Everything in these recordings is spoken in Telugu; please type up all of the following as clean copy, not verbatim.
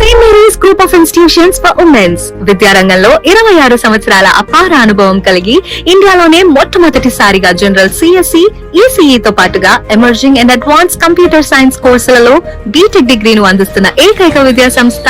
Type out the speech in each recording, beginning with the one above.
Saint Mary's group of institutions for women's విద్యారంగంలో 26 సంవత్సరాల అపార అనుభవం కలిగి ఇండియాలోనే మొట్టమొదటిసారిగా జనరల్ సిఎస్సి, ఈసీఈ తో పాటుగా emerging and advance computer science కోర్సులలో బీటెక్ డిగ్రీను అందిస్తున్న ఏకైక విద్యా సంస్థ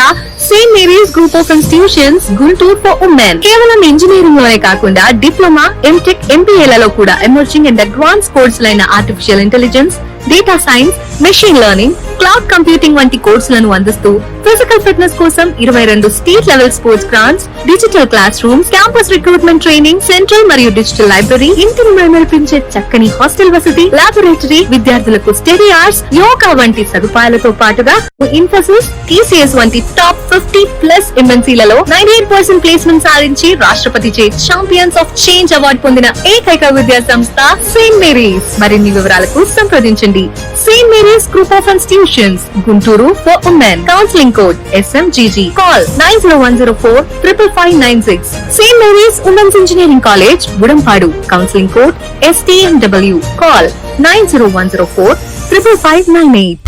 saint Mary's group of institutions Guntur for women. కేవలం ఇంజనీరింగ్ లోనే కాకుండా డిప్లొమా, ఎంటెక్, ఎంబీఏలలో కూడా ఎమర్జింగ్ అండ్ అడ్వాన్స్ కోర్సులైన artificial intelligence, data science, machine learning, cloud computing వంటి కోర్సులను అందిస్తూ ఫిజికల్ ఫిట్నెస్ కోసం 22 state level sports grounds, digital classrooms, campus recruitment training central మరియు డిజిటల్ లైబ్రరీ, ఇంటిని మైమరిపించే చక్కని హాస్టల్ వసతి, లాబొరేటరీ, విద్యార్థులకు స్టడీ అవర్స్, యోగా వంటి సదుపాయాలతో పాటుగా ఇన్ఫోసిస్, టీసీఎస్ వంటి టాప్ 50+ ఎంఎన్సీలలో 98% ప్లేస్మెంట్ సాధించి రాష్ట్రపతిచే ఛాంపియన్స్ ఆఫ్ చేంజ్ అవార్డు పొందిన ఏకైక విద్యా సంస్థ సెయింట్ మేరీస్. మరిన్ని వివరాలకు సంప్రదించండి. Saint Mary's group of institutions Guntur for women. Counselling code SMGG. Call 9010455596. St. Mary's Women's Engineering College, Budamadu. Counseling code STMW. Call 9010455598.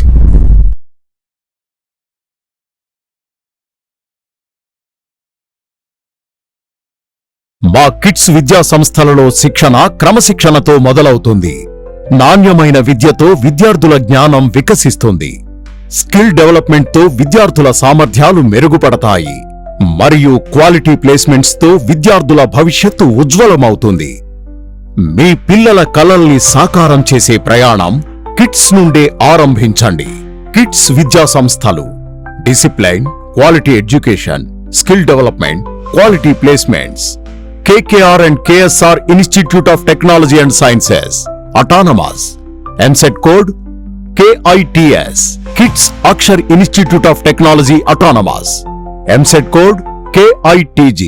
మా కిడ్స్ విద్యా సంస్థలలో శిక్షణ క్రమశిక్షణతో మొదలవుతుంది. నాణ్యమైన విద్యతో విద్యార్థుల జ్ఞానం వికసిస్తుంది. స్కిల్ డెవలప్మెంట్ తో విద్యార్థుల సామర్థ్యాలు మెరుగుపడతాయి మరియు క్వాలిటీ ప్లేస్మెంట్స్ తో విద్యార్థుల భవిష్యత్తు ఉజ్వలమవుతుంది. మీ పిల్లల కలల్ని సాకారం చేసే ప్రయాణం కిడ్స్ నుండే ఆరంభించండి. కిడ్స్ విద్యా సంస్థలు discipline, quality education, skill development, quality placements. KKR and KSR Institute of Technology and Sciences, Autonomous. MSET code KITS. Kids Akshar Institute of Technology, Autonomous. MSET code KITG.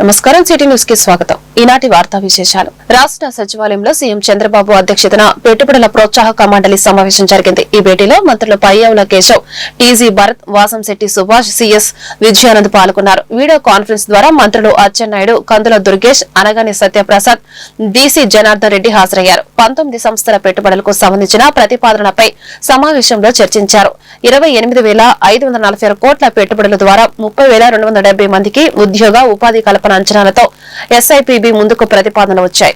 నమస్కారం. సిటీ న్యూస్ కి స్వాగతం. ఈనాటి వార్తా విశేషాలు. రాష్ట్ర సచివాలయంలో సీఎం చంద్రబాబు అధ్యక్షతన పెట్టుబడుల ప్రోత్సాహక మండలి సమావేశం జరిగింది. ఈ భేటీలో మంత్రులు పయ్యావుల కేశవ్, టీజీ భరత్, వాసంశెట్టి సుభాష్, సిఎస్ విజయానంద్ పాల్గొన్నారు. వీడియో కాన్ఫరెన్స్ ద్వారా మంత్రులు అచ్చెన్నాయుడు, కందుల దుర్గేష్, అనగాని సత్యప్రసాద్, డీసీ జనార్దన్ రెడ్డి హాజరయ్యారు. 19 సంస్థల పెట్టుబడులకు సంబంధించిన ప్రతిపాదనలపై సమావేశంలో చర్చించారు. 28,546 కోట్ల పెట్టుబడుల ద్వారా 30,270 మందికి ఉద్యోగ ఉపాధి కల్పన అంచనాలతో ఎస్ఐపిబి ముందుకు ప్రతిపాదనలు వచ్చాయి.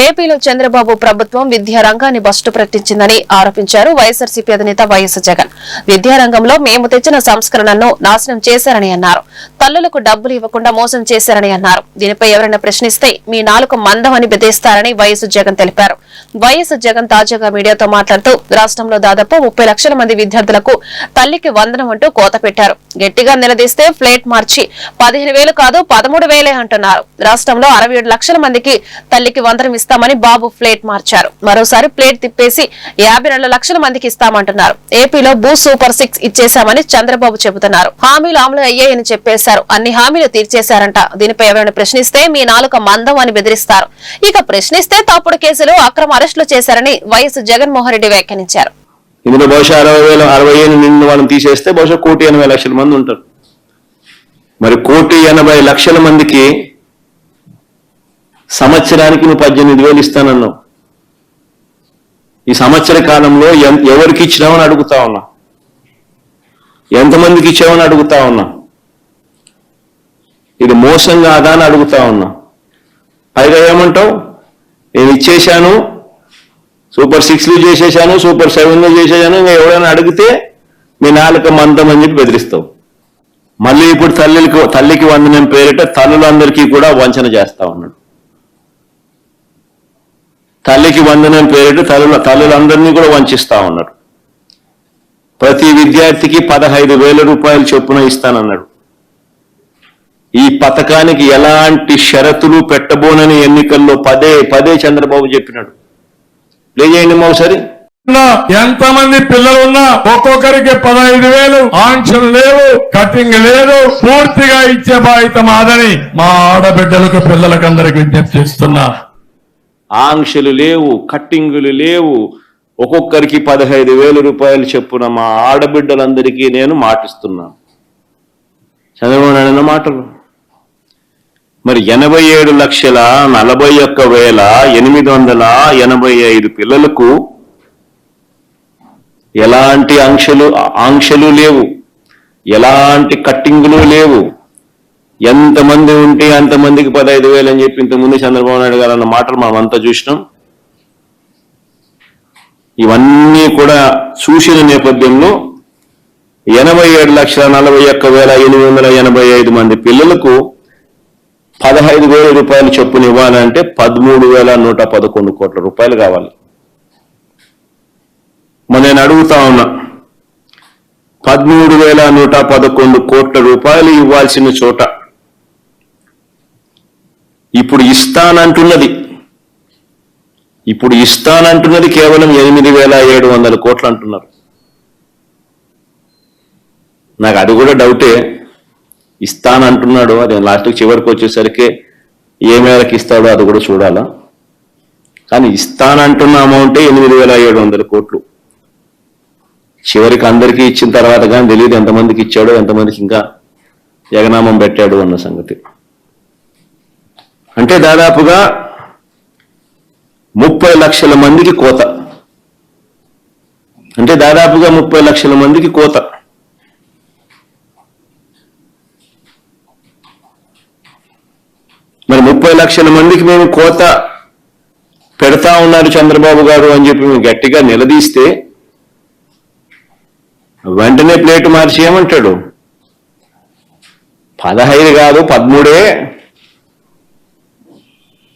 ఏపీలో చంద్రబాబు ప్రభుత్వం విద్యారంగాన్ని బస్టు పట్టించిందని ఆరోపించారు వైఎస్ఆర్సీపీ అధినేత వైఎస్ జగన్. విద్యారంగంలో మేము తెచ్చిన సంస్కరణను నాశనం చేశారని అన్నారు. తల్లులకు డబ్బులు ఇవ్వకుండా మోసం చేశారని అన్నారు. దీనిపై ఎవరైనా ప్రశ్నిస్తే మీ నాలుక మందం అని బెదిరిస్తారని వైఎస్ జగన్ తెలిపారు. వైఎస్ జగన్ తాజాగా మీడియాతో మాట్లాడుతూ రాష్ట్రంలో దాదాపు 30 లక్షల మంది విద్యార్థులకు తల్లికి వందనం అంటూ కోత పెట్టారు. గట్టిగా నిలదీస్తే ఫ్లేట్ మార్చి 15,000 కాదు 13,000 అంటున్నారు. రాష్ట్రంలో 67 లక్షల మందికి తల్లికి వందనం ఇస్తామని బాబు ప్లేట్ మార్చారు. మరోసారి ప్లేట్ తిప్పేసి 52 లక్షల మందికి ఇస్తామంటున్నారు. ఏపీలో భూ సూపర్ 6 ఇచ్చేశామని చంద్రబాబు చెబుతున్నారు. హామీలు అమలు అయ్యాయని చెప్పేశారు. అన్ని హామీలు తీర్చేశారంట. దీనిపై ఎవరైనా ప్రశ్నిస్తే మీ నాలుక మందం అని బెదిరిస్తారు. ఇక ప్రశ్నిస్తే తప్పుడు కేసులు, అక్రమ అరెస్టులు చేశారని వైఎస్ జగన్మోహన్ రెడ్డి వ్యాఖ్యానించారు. ఇందులో బహుశా 60,000 నిండు వాళ్ళని తీసేస్తే బహుశా 1,80,00,000 మంది ఉంటారు. మరి 1,80,00,000 మందికి సంవత్సరానికి నువ్వు 18,000 ఇస్తానన్నావు. ఈ సంవత్సర కాలంలో ఎవరికి ఇచ్చినావని అడుగుతా ఉన్నా, ఎంతమందికి ఇచ్చావని అడుగుతా ఉన్నా. ఇది మోసం కాదా అని అడుగుతా ఉన్నా. పైగా ఏమంటావు, నేను ఇచ్చేశాను, సూపర్ 6లు చేసేసాను, సూపర్ 7లు చేసేసాను, ఇంకా ఎవరైనా అడిగితే మీ నాలుక మందం అని చెప్పి బెదిరిస్తావు. మళ్ళీ ఇప్పుడు తల్లికి వందనం పేరిట తల్లులందరికీ కూడా వంచన చేస్తా ఉన్నాడు. తల్లికి వందనం పేరిట తల్లులందరినీ కూడా వంచిస్తా ఉన్నారు. ప్రతి విద్యార్థికి 15,000 రూపాయలు చొప్పున ఇస్తానన్నాడు. ఈ పథకానికి ఎలాంటి షరతులు పెట్టబోనని ఎన్నికల్లో పదే పదే చంద్రబాబు చెప్పినాడు. ప్లే చేయండి ఒకసారి. ఎంతమంది పిల్లలున్నా ఒక్కొక్కరికి 15,000 ఆంక్షలు లేవు, కటింగ్ లేదు, పూర్తిగా ఇచ్చే బాధ్యత మాదని మా ఆడబిడ్డలకు పిల్లలకు అందరికి విజ్ఞప్తి చేస్తున్నా. ఆంక్షలు లేవు, కట్టింగులు లేవు, ఒక్కొక్కరికి 15,000 రూపాయలు చెప్పున మా ఆడబిడ్డలందరికీ నేను మాటిస్తున్నాను. చంద్రబాబు నాయుడు మాటలు. మరి 87,41,885 పిల్లలకు ఎలాంటి ఆంక్షలు లేవు, ఎలాంటి కట్టింగులు లేవు. ఎంతమంది ఉంటే అంతమందికి 15,000 అని చెప్పి ఇంతకుముందు చంద్రబాబు నాయుడు గారు అన్న మాటలు మనం అంతా చూసినాం. ఇవన్నీ కూడా చూసిన నేపథ్యంలో 87,41,885 మంది పిల్లలకు 15,000 రూపాయలు చొప్పున ఇవ్వాలంటే 13,111 కోట్ల రూపాయలు కావాలి. మరి నేను అడుగుతా ఉన్నా, 13,111 కోట్ల రూపాయలు ఇవ్వాల్సిన చోట ఇప్పుడు ఇస్తానంటున్నది కేవలం 8,700 కోట్లు అంటున్నారు. నాకు అది కూడా డౌటే. ఇస్తానంటున్నాడు, అది లాస్ట్కి చివరికి వచ్చేసరికి ఏ మేరకు ఇస్తాడో అది కూడా చూడాలా. కానీ ఇస్తానంటున్న అమౌంటే 8,700 కోట్లు. చివరికి అందరికీ ఇచ్చిన తర్వాత కానీ తెలియదు ఎంతమందికి ఇచ్చాడో, ఎంతమందికి ఇంకా జగనామం పెట్టాడు అన్న సంగతి. అంటే దాదాపుగా 30 లక్షల మందికి కోత. మరి 30 లక్షల మందికి మేము కోత పెడతా ఉన్నారు చంద్రబాబు గారు అని చెప్పి మేము గట్టిగా నిలదీస్తే వెంటనే ప్లేటు మార్చి ఏమంటాడు, 15 కాదు 13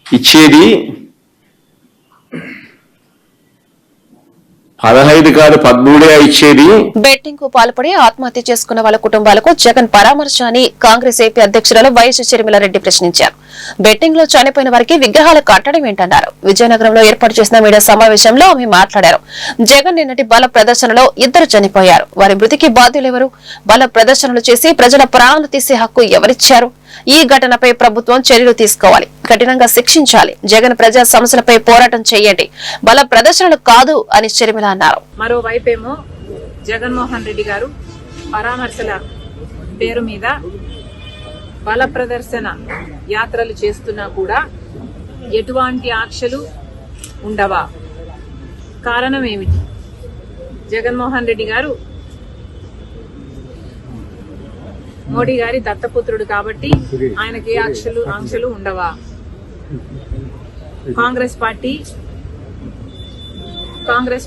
ఇచ్చేది, 15 కాదు 13 ఇచ్చేది. బెట్టింగ్ కు పాల్పడి ఆత్మహత్య చేసుకున్న వాళ్ళ కుటుంబాలకు జగన్ పరామర్శ అని కాంగ్రెస్ ఏపీ అధ్యక్షురాలు వైఎస్ షర్మిలారెడ్డి ప్రశ్నించారు. బెట్టింగ్ లో చనిపోయిన వారికి విగ్రహాలు కట్టడం ఏంటన్నారు. విజయనగరంలో ఏర్పాటు చేసిన మీడియా సమావేశంలో ఆమె మాట్లాడారు. జగన్ నిన్నటి బల ప్రదర్శనలో 2 చనిపోయారు. వారి మృతికి బాధ్యులెవరు? బల ప్రదర్శనలు చేసి ప్రజల ప్రాణాలు తీసే హక్కు ఎవరిచ్చారు? ఈ ఘటనపై ప్రభుత్వం చర్యలు తీసుకోవాలి, కఠినంగా శిక్షించాలి. జగన్ ప్రజా సమస్యలపై పోరాటం చేయండి, బల ప్రదర్శనలు కాదు అని షర్మిల అన్నారు. మరోవైపేమో జగన్మోహన్ రెడ్డి గారు పరామర్శల పేరు మీద బల ప్రదర్శన యాత్రలు చేస్తున్నా కూడా ఎటువంటి ఆంక్షలు ఉండవా? కారణం ఏమిటి? జగన్మోహన్ రెడ్డి గారు మోడీ గారి దత్తపుత్రుడు కాబట్టి ఆయనకి ఏ ఆంక్షలు ఉండవా? కాంగ్రెస్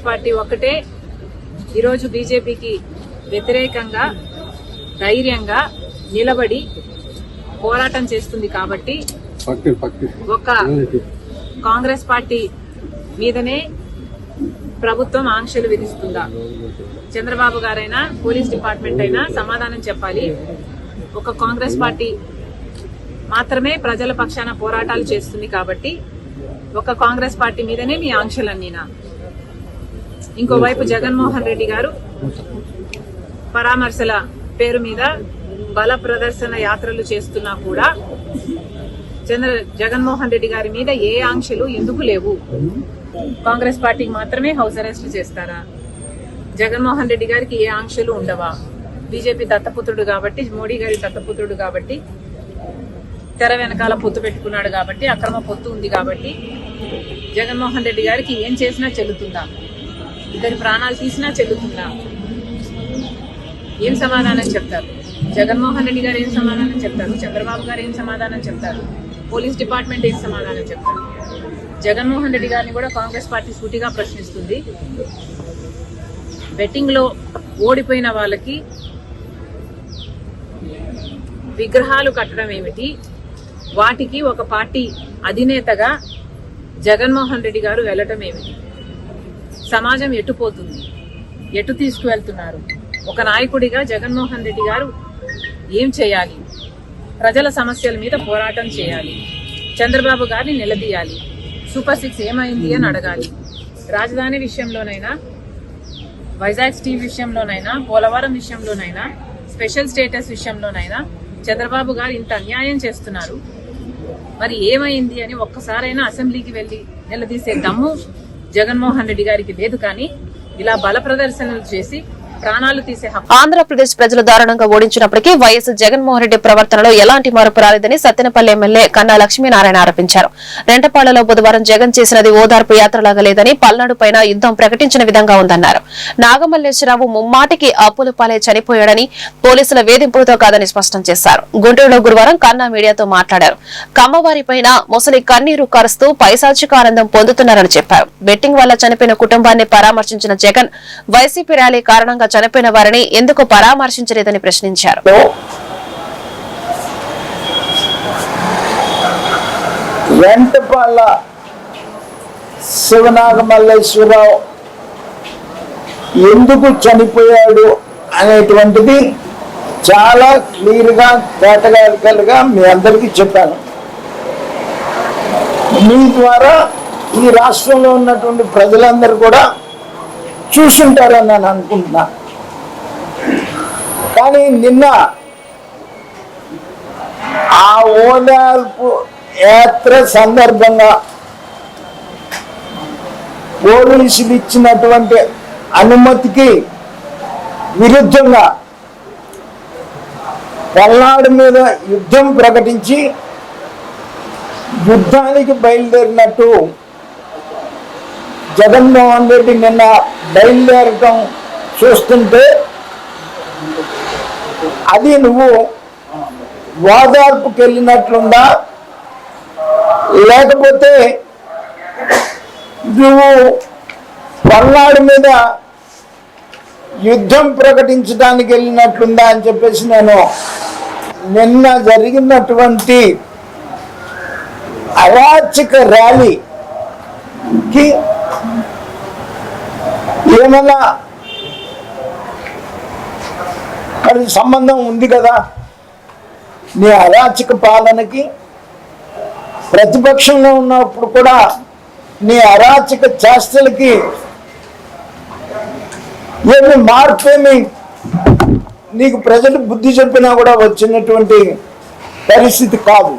పార్టీ ఒక్కటే ఈరోజు బీజేపీకి వ్యతిరేకంగా ధైర్యంగా నిలబడి పోరాటం చేస్తుంది కాబట్టి ఒక కాంగ్రెస్ పార్టీ మీదనే ప్రభుత్వం ఆంక్షలు విధిస్తుందా? చంద్రబాబు గారైనా పోలీస్ డిపార్ట్మెంట్ అయినా సమాధానం చెప్పాలి. ఒక కాంగ్రెస్ పార్టీ మాత్రమే ప్రజల పక్షాన పోరాటాలు చేస్తుంది కాబట్టి ఒక కాంగ్రెస్ పార్టీ మీదనే మీ ఆంక్షలన్నీనా? ఇంకోవైపు జగన్మోహన్ రెడ్డి గారు పరామర్శల పేరు మీద బల ప్రదర్శన యాత్రలు చేస్తున్నా కూడా జగన్మోహన్ రెడ్డి గారి మీద ఏ ఆంక్షలు ఎందుకు లేవు? కాంగ్రెస్ పార్టీకి మాత్రమే హౌస్ అరెస్ట్ చేస్తారా? జగన్మోహన్ రెడ్డి గారికి ఏ ఆంక్షలు ఉండవా? బీజేపీ దత్తపుత్రుడు కాబట్టి, మోడీ గారి దత్తపుత్రుడు కాబట్టి, తెర వెనకాల పొత్తు పెట్టుకున్నాడు కాబట్టి, అక్రమ పొత్తు ఉంది కాబట్టి జగన్మోహన్ రెడ్డి గారికి ఏం చేసినా చెల్లుతుందా? ఇద్దరి ప్రాణాలు తీసినా చెల్లుతుందా? ఏం సమాధానం చెప్తారు? జగన్మోహన్ రెడ్డి గారు ఏం సమాధానం చెప్తారు? చంద్రబాబు గారు ఏం సమాధానం చెప్తారు? పోలీస్ డిపార్ట్మెంట్ ఏం సమాధానం చెప్తారు? జగన్మోహన్ రెడ్డి గారిని కూడా కాంగ్రెస్ పార్టీ సూటిగా ప్రశ్నిస్తుంది. బెట్టింగ్ లో ఓడిపోయిన వాళ్ళకి విగ్రహాలు కట్టడం ఏమిటి? వాటికి ఒక పార్టీ అధినేతగా జగన్మోహన్ రెడ్డి గారు వెళ్ళటం ఏమిటి? సమాజం ఎటుపోతుంది? ఎటు తీసుకువెళ్తున్నారు? ఒక నాయకుడిగా జగన్మోహన్ రెడ్డి గారు ఏం చేయాలి? ప్రజల సమస్యల మీద పోరాటం చేయాలి, చంద్రబాబు గారిని నిలదీయాలి, సూపర్ 6 ఏమైంది అని అడగాలి. రాజధాని విషయంలోనైనా, వైజాగ్ స్టీల్ విషయంలోనైనా, పోలవరం విషయంలోనైనా, స్పెషల్ స్టేటస్ విషయంలోనైనా చంద్రబాబు గారు ఇంత అన్యాయం చేస్తున్నారు, మరి ఏమైంది అని ఒక్కసారైనా అసెంబ్లీకి వెళ్లి నిలదీసే దమ్ము జగన్మోహన్ రెడ్డి గారికి లేదు. కానీ ఇలా బల ప్రదర్శనలు చేసి ప్రాణాలు తీసే హక్కు. ఆంధ్రప్రదేశ్ ప్రజలు దారుణంగా ఓడించినప్పటికీ వైఎస్ జగన్మోహన్ రెడ్డి ప్రవర్తనలో ఎలాంటి మార్పు రాలేదని సత్తెనపల్లి ఎమ్మెల్యే కన్నా లక్ష్మీనారాయణ ఆరోపించారు. రెంటపాళ్లలో బుధవారం జగన్ చేసినది ఓదార్పు యాత్రలాగా లేదని, పల్నాడు పైన యుద్దం ప్రకటించిన విధంగా ఉందన్నారు. నాగమల్లేశ్వరరావు ముమ్మాటికి అప్పుల పాలే చనిపోయాడని, పోలీసుల వేధింపులతో కాదని స్పష్టం చేశారు. గుంటూరులో గురువారం కన్నా మీడియాతో మాట్లాడారు. కమ్మవారిపైన ముసలి కన్నీరు కరుస్తూ పైశాచిక ఆనందం పొందుతున్నారని చెప్పారు. బెట్టింగ్ వల్ల చనిపోయిన కుటుంబాన్ని పరామర్శించిన జగన్ వైసీపీ ర్యాలీ కారణంగా చనిపోయిన వారిని ఎందుకు పరామర్శించలేదని ప్రశ్నించారు. వెంటపాళ్ళ శివనాగమల్లేశ్వరరావు ఎందుకు చనిపోయాడు అనేటువంటిది చాలా క్లియర్గా కేటగారికల్గా మీ అందరికీ చెప్పాను. మీ ద్వారా ఈ రాష్ట్రంలో ఉన్నటువంటి ప్రజలందరూ కూడా చూసుంటారని నేను అనుకుంటున్నా. కానీ నిన్న ఆ ఓదార్పు యాత్ర సందర్భంగా పోలీసులు ఇచ్చినటువంటి అనుమతికి విరుద్ధంగా పల్నాడు మీద యుద్ధం ప్రకటించి యుద్ధానికి బయలుదేరినట్టు జగన్మోహన్ రెడ్డి నిన్న బయలుదేరటం చూస్తుంటే అది నువ్వు ఓదార్పుకి వెళ్ళినట్లుందా, లేకపోతే నువ్వు పల్నాడు మీద యుద్ధం ప్రకటించడానికి వెళ్ళినట్లుందా అని చెప్పేసి నేను నిన్న జరిగినటువంటి అరాచక ర్యాలీకి ఏమన్నా మరి సంబంధం ఉంది కదా. నీ అరాచక పాలనకి ప్రతిపక్షంలో ఉన్నప్పుడు కూడా నీ అరాచక చేష్టలకి ఏమి మార్పేమి నీకు ప్రజలు బుద్ధి చెప్పినా కూడా వచ్చినటువంటి పరిస్థితి కాదు.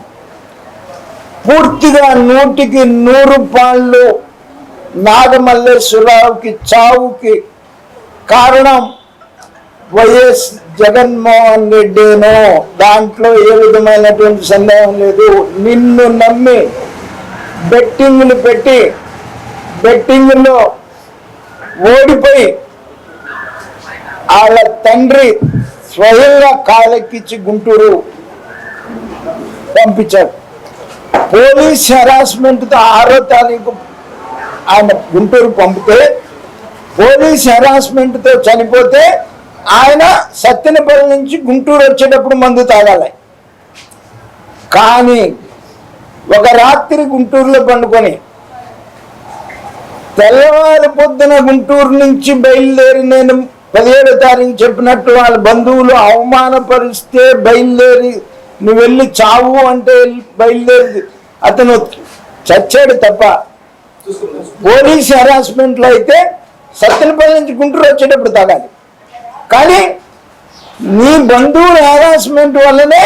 పూర్తిగా 100కి 100 పాళ్ళు నాగమల్లేశ్వరరావుకి చావుకి కారణం వైఎస్ జగన్మోహన్ రెడ్డినో, దాంట్లో ఏ విధమైనటువంటి సందేహం లేదు. నిన్ను నమ్మి బెట్టింగ్లు పెట్టి బెట్టింగ్లో ఓడిపోయి వాళ్ళ తండ్రి స్వయంగా కాలెక్కించి గుంటూరు పంపించాడు. పోలీస్ హెరాస్మెంట్తో 6వ తారీఖు ఆయన గుంటూరు పంపితే, పోలీస్ హెరాస్మెంట్తో చనిపోతే ఆయన సత్తెనపల్లి నుంచి గుంటూరు వచ్చేటప్పుడు మందు తాగాలి. కానీ ఒక రాత్రి గుంటూరులో పండుకొని తెల్లవారి పొద్దున గుంటూరు నుంచి బయలుదేరి నేను 17వ తారీఖు చెప్పినట్టు వాళ్ళ బంధువులు అవమానపరిస్తే బయలుదేరి నువ్వు వెళ్ళి చావు అంటే బయలుదేరి అతను చచ్చాడు తప్ప, పోలీస్ హెరాస్మెంట్లో అయితే సత్తెనపల్లి నుంచి గుంటూరు వచ్చేటప్పుడు తాగాలి. కానీ నీ బంధువుల హెరాస్మెంట్ వల్లనే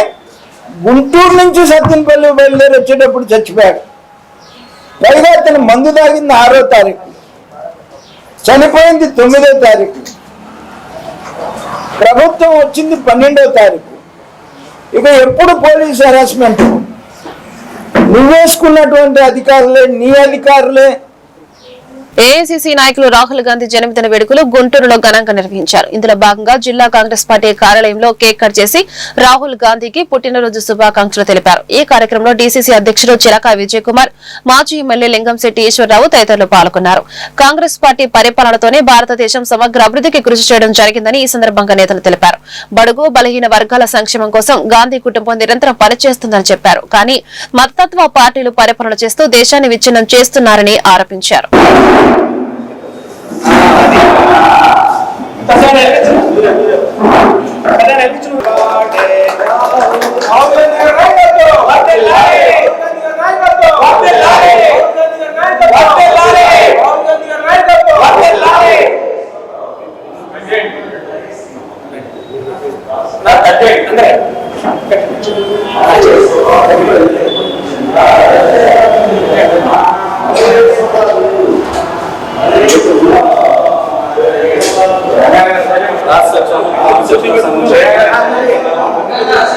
గుంటూరు నుంచి సత్తెనపల్లి బయలుదేరి వచ్చేటప్పుడు చచ్చిపోయాడు. పైగా అతను మందు తాగింది 6వ తారీఖు, చనిపోయింది 9వ తారీఖు, ప్రభుత్వం వచ్చింది 12వ తారీఖు. ఇక ఎప్పుడు పోలీస్ హెరాస్మెంట్? నువ్వేసుకున్నటువంటి అధికారులే, నీ అధికారులే. ఏఐసీసీ నాయకులు రాహుల్ గాంధీ జన్మదిన వేడుకలు గుంటూరులో ఘనంగా నిర్వహించారు. ఇందులో భాగంగా జిల్లా కాంగ్రెస్ పార్టీ కార్యాలయంలో కేక్ కట్ చేసి రాహుల్ గాంధీకి పుట్టినరోజు శుభాకాంక్షలు తెలిపారు. ఈ కార్యక్రమంలో డీసీసీ అధ్యక్షుడు చిలకా విజయ్ కుమార్, మాజీ ఎమ్మెల్యే లింగంశెట్టి ఈశ్వరరావు తదితరులు పాల్గొన్నారు. కాంగ్రెస్ పార్టీ పరిపాలనతోనే భారతదేశం సమగ్ర అభివృద్ధికి కృషి చేయడం జరిగిందని ఈ సందర్భంగా నేతలు తెలిపారు. బడుగు బలహీన వర్గాల సంక్షేమం కోసం గాంధీ కుటుంబం నిరంతరం పనిచేస్తుందని చెప్పారు. కానీ మతతత్వ పార్టీలు పరిపాలన చేస్తూ దేశాన్ని విచ్ఛిన్నం చేస్తున్నారని ఆరోపించారు. Happy birthday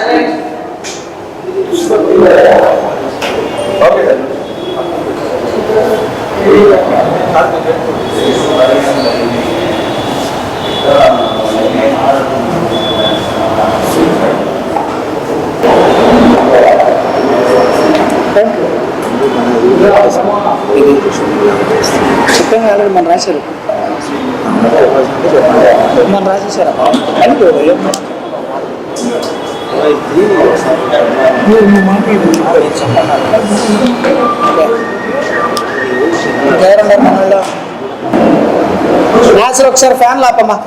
చెప్పండి మన రాశారు మన రాసేసారా మనలో రాశారు. ఒకసారి ఫ్యాన్ లాపమ్మా.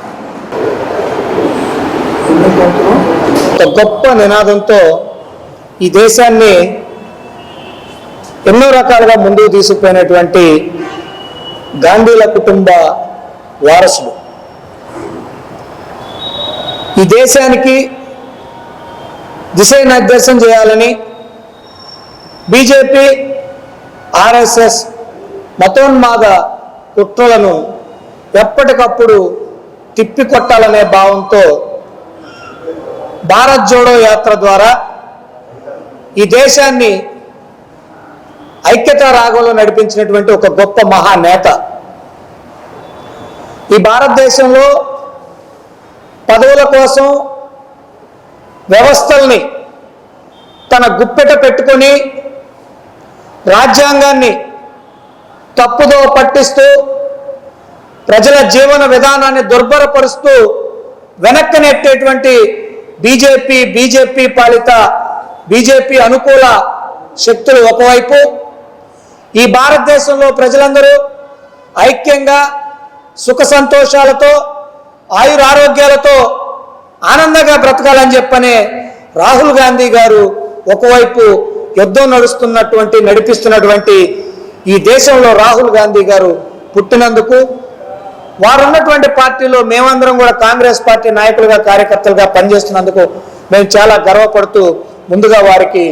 ఒక గొప్ప నినాదంతో ఈ దేశాన్ని ఎన్నో రకాలుగా ముందుకు తీసుకుపోయినటువంటి గాంధీల కుటుంబ వారసుడు ఈ దేశానికి దిశానిర్దేశం చేయాలని బీజేపీ ఆర్ఎస్ఎస్ మతోన్మాద కుట్రలను ఎప్పటికప్పుడు తిప్పికొట్టాలనే భావంతో భారత్ జోడో యాత్ర ద్వారా ఈ దేశాన్ని ఐక్యతా రాగంలో నడిపించినటువంటి ఒక గొప్ప మహానేత. ఈ భారతదేశంలో పదవుల కోసం వ్యవస్థల్ని తన గుప్పెట పెట్టుకొని రాజ్యాంగాన్ని తప్పుదో పట్టిస్తూ ప్రజల జీవన విధానాన్ని దుర్భరపరుస్తూ వెనక్కి నెట్టేటువంటి బీజేపీ పాలిత బీజేపీ అనుకూల శక్తులు ఒకవైపు, ఈ భారతదేశంలో ప్రజలందరూ ఐక్యంగా సుఖ సంతోషాలతో ఆయురారోగ్యాలతో ఆనందంగా బ్రతకాలని చెప్పనే రాహుల్ గాంధీ గారు ఒకవైపు యుద్ధం నడిపిస్తున్నటువంటి ఈ దేశంలో రాహుల్ గాంధీ గారు పుట్టినందుకు వారు ఉన్నటువంటి పార్టీలో మేమందరం కూడా కాంగ్రెస్ పార్టీ నాయకులుగా కార్యకర్తలుగా పనిచేస్తున్నందుకు మేము చాలా గర్వపడుతూ ముందుగా వారికి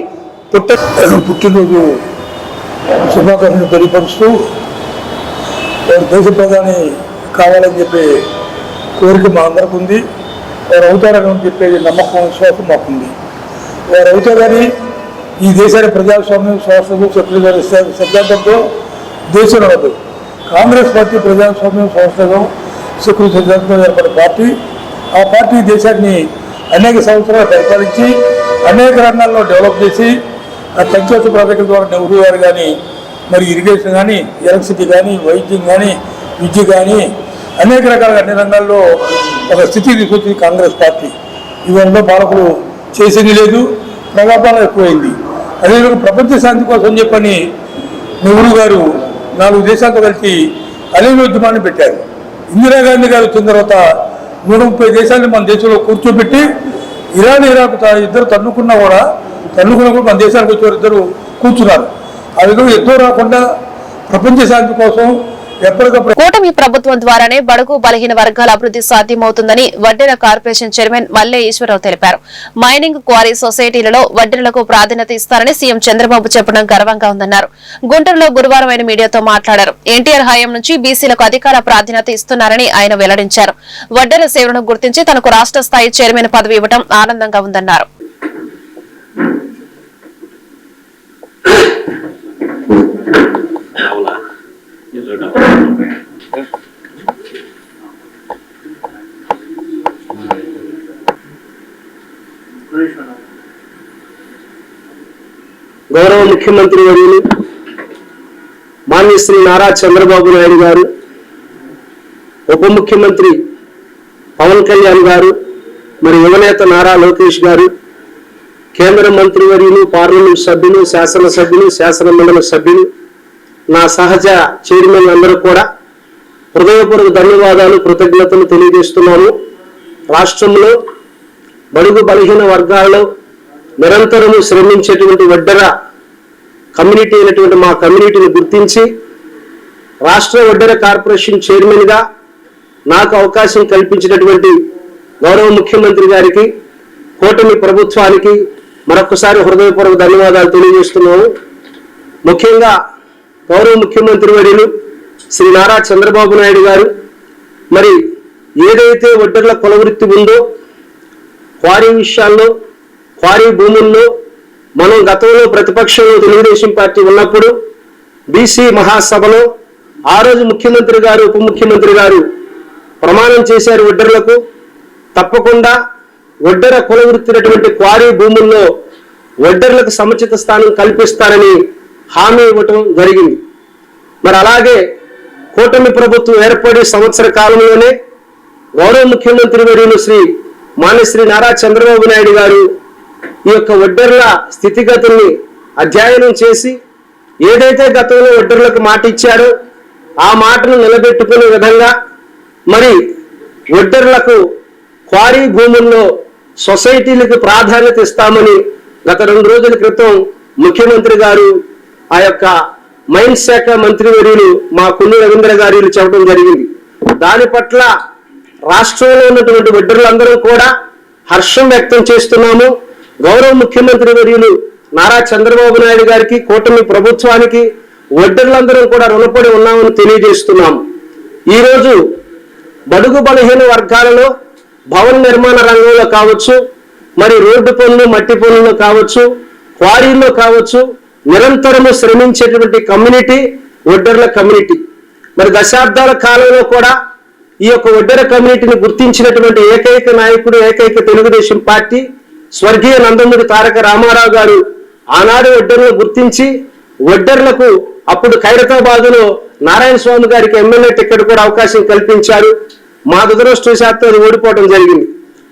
పుట్టినరోజు శుభాకాంక్షలు తెలియపరుస్తూ వారు దేశ ప్రధాని కావాలని చెప్పే కోరిక మా అందరికి ఉంది. వారు అవుతారని చెప్పేది నమ్మకం విశ్వాసం మాకుంది. వారు అవుతారని ఈ దేశాన్ని ప్రజాస్వామ్యం సంస్థలు సెక్యులర్ సిద్ధాంతంతో దేశం నడదు. కాంగ్రెస్ పార్టీ ప్రజాస్వామ్యం సంస్థలు సెక్యులర్ సిద్ధాంతంతో ఏర్పడిన పార్టీ. ఆ పార్టీ దేశాన్ని అనేక సంవత్సరాలు పరిపాలించి అనేక రంగాల్లో డెవలప్ చేసి ఆ పంచాయతీ ప్రాజెక్టుల ద్వారా నెహ్రూ గారు కానీ మరి ఇరిగేషన్ కానీ ఎలక్ట్రిసిటీ కానీ వైద్యం కానీ విద్య కానీ అనేక రకాల అన్ని రంగాల్లో ఒక స్థితి తీసుకొచ్చింది కాంగ్రెస్ పార్టీ. ఇవన్నీ పాలకులు చేసింది లేదు, ప్రజాపాలన ఎక్కువైంది. అదేవిధంగా ప్రపంచ శాంతి కోసం చెప్పని నెహ్రూ గారు 4 దేశాలతో కలిసి అలీం ఉద్యమాన్ని పెట్టారు. ఇందిరాగాంధీ గారు వచ్చిన తర్వాత 130 దేశాలను మన దేశంలో కూర్చోబెట్టి ఇరాన్ ఇరాక్ ఇద్దరు తన్నుకున్నా కూడా మన దేశానికి వచ్చేవారు ఇద్దరు కూర్చున్నారు. ఆ విధంగా యుద్ధం రాకుండా ప్రపంచ శాంతి కోసం కూటమి ప్రభుత్వం ద్వారానే బడుగు బలహీన వర్గాల అభివృద్ధి సాధ్యమవుతుందని వడ్డెర కార్పొరేషన్ చైర్మన్ మల్లె ఈశ్వరరావు తెలిపారు. మైనింగ్ క్వారీ సొసైటీలలో వడ్డెరలకు ప్రాధాన్యత ఇస్తారని సీఎం చంద్రబాబు చెప్పడం గర్వంగా ఉందన్నారు. గుంటూరులో గురువారం ఆయన మీడియాతో మాట్లాడారు. ఎన్టీఆర్ హయాం నుంచి బీసీలకు అధికార ప్రాధాన్యత ఇస్తున్నారని ఆయన వెల్లడించారు. వడ్డెర సేవలను గుర్తించి తనకు రాష్ట్ర స్థాయి చైర్మన్ పదవి ఇవ్వడం ఆనందంగా ఉందన్నారు. గౌరవ ముఖ్యమంత్రి వర్యులు మాన్య శ్రీ నారా చంద్రబాబు నాయుడు గారు, ఉప ముఖ్యమంత్రి పవన్ కళ్యాణ్ గారు, మరి యువనేత నారా లోకేష్ గారు, కేంద్ర మంత్రి వర్యులు, పార్లమెంట్ సభ్యులు, శాసనసభ్యులు, శాసన మండలి సభ్యులు, నా సహజ చైర్మన్ అందరూ కూడా హృదయపూర్వక ధన్యవాదాలు, కృతజ్ఞతలు తెలియజేస్తున్నాను. రాష్ట్రంలో బడుగు బలహీన వర్గాల్లో నిరంతరము శ్రమించేటువంటి వడ్డెర కమ్యూనిటీ అయినటువంటి మా కమ్యూనిటీని గుర్తించి రాష్ట్ర వడ్డెర కార్పొరేషన్ చైర్మన్గా నాకు అవకాశం కల్పించినటువంటి గౌరవ ముఖ్యమంత్రి గారికి, కూటమి ప్రభుత్వానికి మరొకసారి హృదయపూర్వక ధన్యవాదాలు తెలియజేస్తున్నాము. ముఖ్యంగా గౌరవ ముఖ్యమంత్రి వర్యులు శ్రీ నారా చంద్రబాబు నాయుడు గారు మరి ఏదైతే వడ్డెర్ల కులవృత్తి ఉందో క్వారీ విషయాల్లో క్వారీ భూముల్లో మనం గతంలో ప్రతిపక్షంలో తెలుగుదేశం పార్టీ ఉన్నప్పుడు బీసీ మహాసభలో ఆ రోజు ముఖ్యమంత్రి గారు ఉప ముఖ్యమంత్రి గారు ప్రమాణం చేశారు ఒడ్డర్లకు, తప్పకుండా ఒడ్డర కుల వృత్తినటువంటి క్వారీ భూముల్లో ఒడ్డర్లకు సముచిత స్థానం కల్పిస్తారని హామీ ఇవ్వటం జరిగింది. మరి అలాగే కూటమి ప్రభుత్వం ఏర్పడి సంవత్సర కాలంలోనే గౌరవ ముఖ్యమంత్రి వర్యులు మాన్యశ్రీ నారా చంద్రబాబు నాయుడు గారు ఈ యొక్క ఒడ్డర్ల స్థితిగతుల్ని అధ్యయనం చేసి ఏదైతే గతంలో ఒడ్డర్లకు మాట ఇచ్చారో ఆ మాటను నిలబెట్టుకునే విధంగా మరి ఒడ్డర్లకు క్వారీ భూముల్లో సొసైటీలకు ప్రాధాన్యత ఇస్తామని గత 2 రోజుల క్రితం ముఖ్యమంత్రి గారు ఆ యొక్క మైన్స్ శాఖ మంత్రివర్యులు మా కొల్లు రవీంద్ర గారు చెప్పడం జరిగింది. దాని పట్ల రాష్ట్రంలో ఉన్నటువంటి ఒడ్డర్లందరూ కూడా హర్షం వ్యక్తం చేస్తున్నాము. గౌరవ ముఖ్యమంత్రి వర్యులు నారా చంద్రబాబు నాయుడు గారికి, కూటమి ప్రభుత్వానికి ఒడ్డర్లందరూ కూడా రుణపడి ఉన్నామని తెలియజేస్తున్నాము. ఈరోజు బడుగు బలహీన వర్గాలలో భవన నిర్మాణ రంగంలో కావచ్చు, మరి రోడ్డు పనులు మట్టి పనుల్లో కావచ్చు, క్వారీల్లో కావచ్చు, నిరంతరము శ్రమించేటువంటి కమ్యూనిటీ ఒడ్డర్ల కమ్యూనిటీ. మరి దశాబ్దాల కాలంలో కూడా ఈ యొక్క ఒడ్డర కమ్యూనిటీని గుర్తించినటువంటి ఏకైక నాయకుడు, ఏకైక తెలుగుదేశం పార్టీ స్వర్గీయ నందమూరి తారక రామారావు గారు ఆనాడు ఒడ్డర్లను గుర్తించి ఒడ్డర్లకు అప్పుడు ఖైరతాబాదులో నారాయణ స్వామి గారికి ఎమ్మెల్యే టికెట్ కూడా అవకాశం కల్పించారు. మా దురదృష్టవశాత్తు అది ఓడిపోవడం జరిగింది.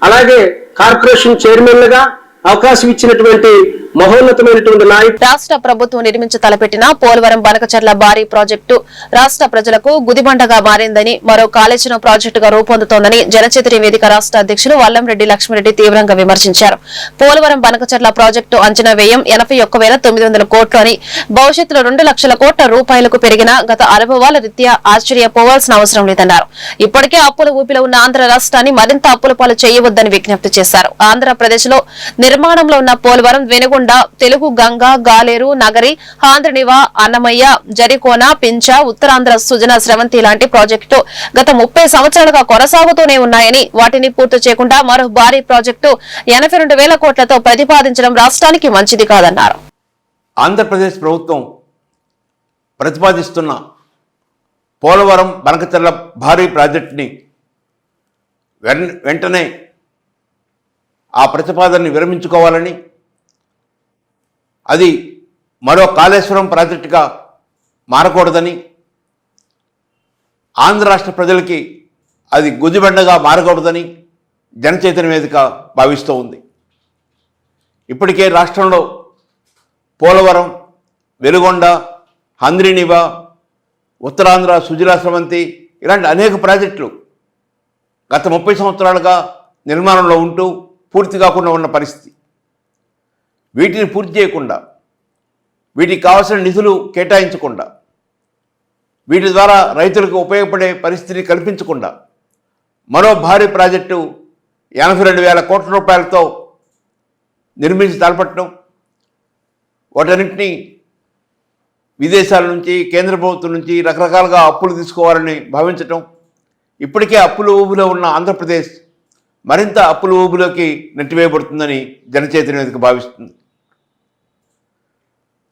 అలాగే కార్పొరేషన్ చైర్మన్లుగా అవకాశం ఇచ్చినటువంటి మహోన్నతమైనటువంటి నాయకుడు. రాష్ట్ర ప్రభుత్వం నిర్మించి తలపెట్టిన పోలవరం బనకచర్ల భారీ ప్రాజెక్టు రాష్ట్ర ప్రజలకు గుదిబండగా మారిందని, మరో కాళేశ్వరం ప్రాజెక్టుగా రూపొందుతోందని జనచైతన్య వేదిక రాష్ట్ర అధ్యక్షులు వల్లంరెడ్డి లక్ష్మీరెడ్డి తీవ్రంగా విమర్శించారు. పోలవరం బనకచర్ల ప్రాజెక్టు అంచనా వ్యయం 81,900 కోట్లు అని, భవిష్యత్తులో 2 లక్షల కోట్ల రూపాయలకు పెరిగిన గత అనుభవాల రీత్యా ఆశ్చర్యపోవాల్సిన అవసరం లేదన్నారు. ఇప్పటికే అప్పుల ఊపిలో ఉన్న ఆంధ్ర రాష్ట్రాన్ని మరింత అప్పుల పాలు చేయవద్దని విజ్ఞప్తి చేశారు. ఆంధ్రప్రదేశ్ లో నిర్మాణంలో ఉన్న పోలవరం, వెనుగొండ, తెలుగు గంగ, గాలేరు, నగరి, ఆంధ్రనివ, అన్నమయ్య, జరికోన, పించ, ఉత్తరాంధ్ర సుజన, స్రవంతి లాంటి ప్రాజెక్టు గత 30 సంవత్సరాలుగా కొనసాగుతూనే ఉన్నాయని, వాటిని పూర్తి చేయకుండా మరో భారీ ప్రాజెక్టు 82,000 కోట్లతో ప్రతిపాదించడం రాష్ట్రానికి మంచిది కాదన్నారు. ఆంధ్రప్రదేశ్ ప్రభుత్వం ప్రతిపాదిస్తున్న పోలవరం బనకచర్ల భారీ ప్రాజెక్టుని వెంటనే ఆ ప్రతిపాదనని విరమించుకోవాలని, అది మరో కాళేశ్వరం ప్రాజెక్టుగా మారకూడదని, ఆంధ్ర రాష్ట్ర ప్రజలకి అది గుదిబండగా మారకూడదని జనచైతన్య వేదిక భావిస్తూ ఉంది. ఇప్పటికే రాష్ట్రంలో పోలవరం, వెలుగొండ, హంద్రీనివ, ఉత్తరాంధ్ర సుజలా స్రవంతి ఇలాంటి అనేక ప్రాజెక్టులు గత 30 సంవత్సరాలుగా నిర్మాణంలో ఉంటూ పూర్తి కాకుండా ఉన్న పరిస్థితి. వీటిని పూర్తి చేయకుండా, వీటికి కావాల్సిన నిధులు కేటాయించకుండా, వీటి ద్వారా రైతులకు ఉపయోగపడే పరిస్థితిని కల్పించకుండా మరో భారీ ప్రాజెక్టు 82,000 కోట్ల రూపాయలతో నిర్మించి తలపట్టడం, వాటన్నింటినీ విదేశాల నుంచి, కేంద్ర ప్రభుత్వం నుంచి రకరకాలుగా అప్పులు తీసుకోవాలని భావించటం, ఇప్పటికే అప్పుల ఊబిలో ఉన్న ఆంధ్రప్రదేశ్ మరింత అప్పుల ఊబిలోకి నెట్టివేయబడుతుందని జనచైతన్య వేదిక భావిస్తుంది.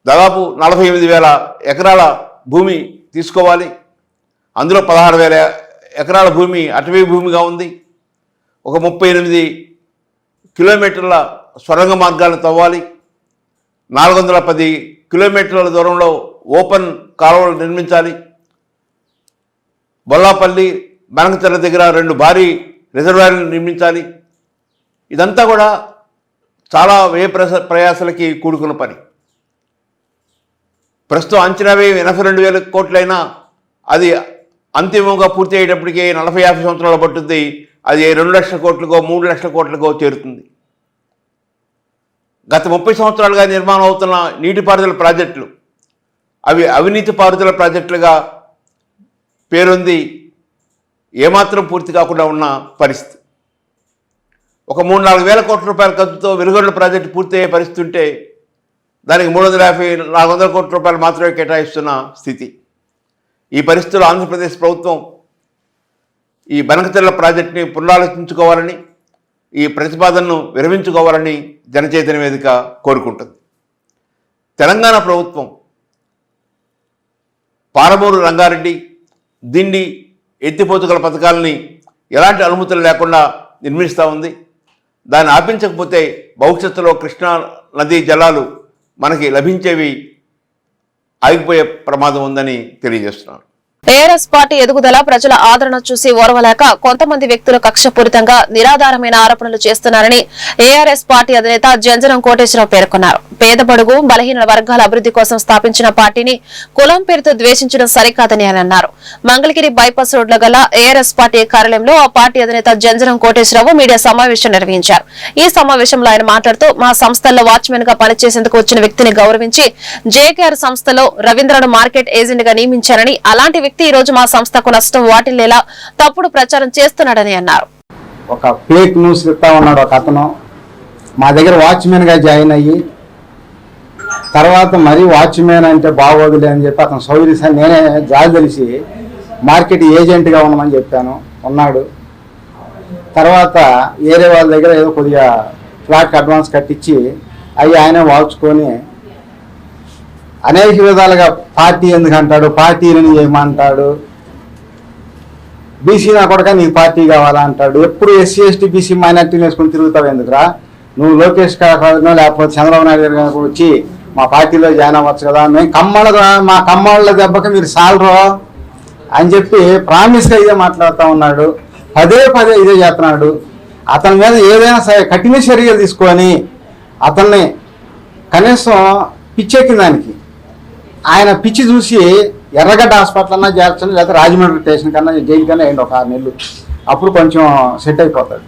దాదాపు 48,000 ఎకరాల భూమి తీసుకోవాలి. అందులో 16,000 ఎకరాల భూమి అటవీ భూమిగా ఉంది. ఒక 38 కిలోమీటర్ల సొరంగ మార్గాలను తవ్వాలి. 410 కిలోమీటర్ల దూరంలో ఓపెన్ కాలువలు నిర్మించాలి. బొల్లాపల్లి, బనకచర్ల దగ్గర 2 భారీ రిజర్వాయర్లు నిర్మించాలి. ఇదంతా కూడా చాలా వ్యయ ప్రయాసాలకి కూడుకున్న పని. ప్రస్తుతం అంచనా వ్యయం 82,000 కోట్లైనా అది అంతిమంగా పూర్తి అయ్యేటప్పటికీ 40-50 సంవత్సరాలు పట్టుద్ది. అది 2 లక్షల కోట్లకో 3 లక్షల కోట్లకో చేరుతుంది. గత 30 సంవత్సరాలుగా నిర్మాణం అవుతున్న నీటిపారుదల ప్రాజెక్టులు అవి అవినీతి పారుదల ప్రాజెక్టులుగా పేరొంది ఏమాత్రం పూర్తి కాకుండా ఉన్న పరిస్థితి. ఒక 3-4 వేల కోట్ల రూపాయల ఖర్చుతో వెలుగొండ ప్రాజెక్టు పూర్తి అయ్యే పరిస్థితి ఉంటే దానికి 350-400 కోట్ల రూపాయలు మాత్రమే కేటాయిస్తున్న స్థితి. ఈ పరిస్థితుల్లో ఆంధ్రప్రదేశ్ ప్రభుత్వం ఈ బనకచర్ల ప్రాజెక్టుని పునరాలోచించుకోవాలని, ఈ ప్రతిపాదనను విరమించుకోవాలని జనచైతన్య వేదిక కోరుకుంటుంది. తెలంగాణ ప్రభుత్వం పాలమూరు రంగారెడ్డి దిండి ఎత్తిపోతుగల పథకాలని ఎలాంటి అనుమతులు లేకుండా నిర్మిస్తూ ఉంది. దాన్ని ఆపించకపోతే భవిష్యత్తులో కృష్ణా నదీ జలాలు మనకి లభించేవి ఆగిపోయే ప్రమాదం ఉందని తెలియజేస్తున్నారు. ఏఆర్ఎస్ పార్టీ ఎదుగుదల ప్రజల ఆదరణ చూసి ఓర్వలేక కొంతమంది వ్యక్తులు కక్షపూరితంగా నిరాధారమైన ఆరోపణలు చేస్తున్నారని ఏఆర్ఎస్ పార్టీ అధినేత జంజనం కోటేశ్వరరావు పేర్కొన్నారు. పేదబడుగు బలహీన వర్గాల అభివృద్ధి కోసం స్థాపించిన పార్టీని కులం పేరుతో ద్వేషించడం సరికాదని ఆయన అన్నారు. మంగళగిరి బైపాస్ రోడ్ల గల ఏఆర్ఎస్ పార్టీ కార్యాలయంలో ఆ పార్టీ అధినేత జంజనం కోటేశ్వరరావు మీడియా సమావేశం నిర్వహించారు. ఈ సమావేశంలో ఆయన మాట్లాడుతూ మా సంస్థల్లో వాచ్మెన్ గా పనిచేసేందుకు వచ్చిన వ్యక్తిని గౌరవించి జేకేఆర్ సంస్థలో రవీంద్రను మార్కెట్ ఏజెంట్ గా నియమించారని, అలాంటి వ్యక్తి ఈ రోజు మా సంస్థకు నష్టం వాటిల్లేలా తప్పుడు ప్రచారం చేస్తున్నాడని అన్నారు. ఒక ఫేక్ న్యూస్ ఇస్తా ఉన్నాడు ఒక అతను. మా దగ్గర వాచ్మెన్ గా జాయిన్ అయ్యి తర్వాత మరీ వాచ్మెన్ అంటే బాగోదులే అని చెప్పి అతను సౌకర్యం నేనే జాలి తెలిసి మార్కెట్ ఏజెంట్గా ఉండమని చెప్పాను. ఉన్నాడు. తర్వాత వేరే వాళ్ళ దగ్గర ఏదో కొద్దిగా ఫ్లాట్కి అడ్వాన్స్ కట్టించి అవి ఆయనే వాల్చుకొని అనేక విధాలుగా పార్టీ ఎందుకు అంటాడు, పార్టీలను చేయమంటాడు, బీసీ నా కొడక నీకు పార్టీ కావాలా అంటాడు. ఎప్పుడు ఎస్సీ ఎస్టీ బీసీ మైనార్టీని వేసుకొని తిరుగుతావు ఎందుకురా? నువ్వు లోకేష్ గారినో లేకపోతే చంద్రబాబు నాయుడు గారు వచ్చి మా పార్టీలో జాయిన్ అవ్వచ్చు కదా, మేము మా కమ్మళ్ళ దెబ్బకి మీరు సాలరు అని చెప్పి ప్రామిస్గా ఇదే మాట్లాడుతూ ఉన్నాడు. పదే పదే ఇదే చేస్తున్నాడు. అతని మీద ఏదైనా సరే కఠిన చర్యలు తీసుకొని అతన్ని కనీసం పిచ్చెక్కిన దానికి ఆయన పిచ్చి చూసి ఎర్రగడ్డ హాస్పిటల్ అన్నా చేర్చండి, లేకపోతే రాజమండ్రి స్టేషన్ కన్నా జైలు కన్నా వేయండి ఒక 6 నెలలు. అప్పుడు కొంచెం సెట్ అయిపోతాడు.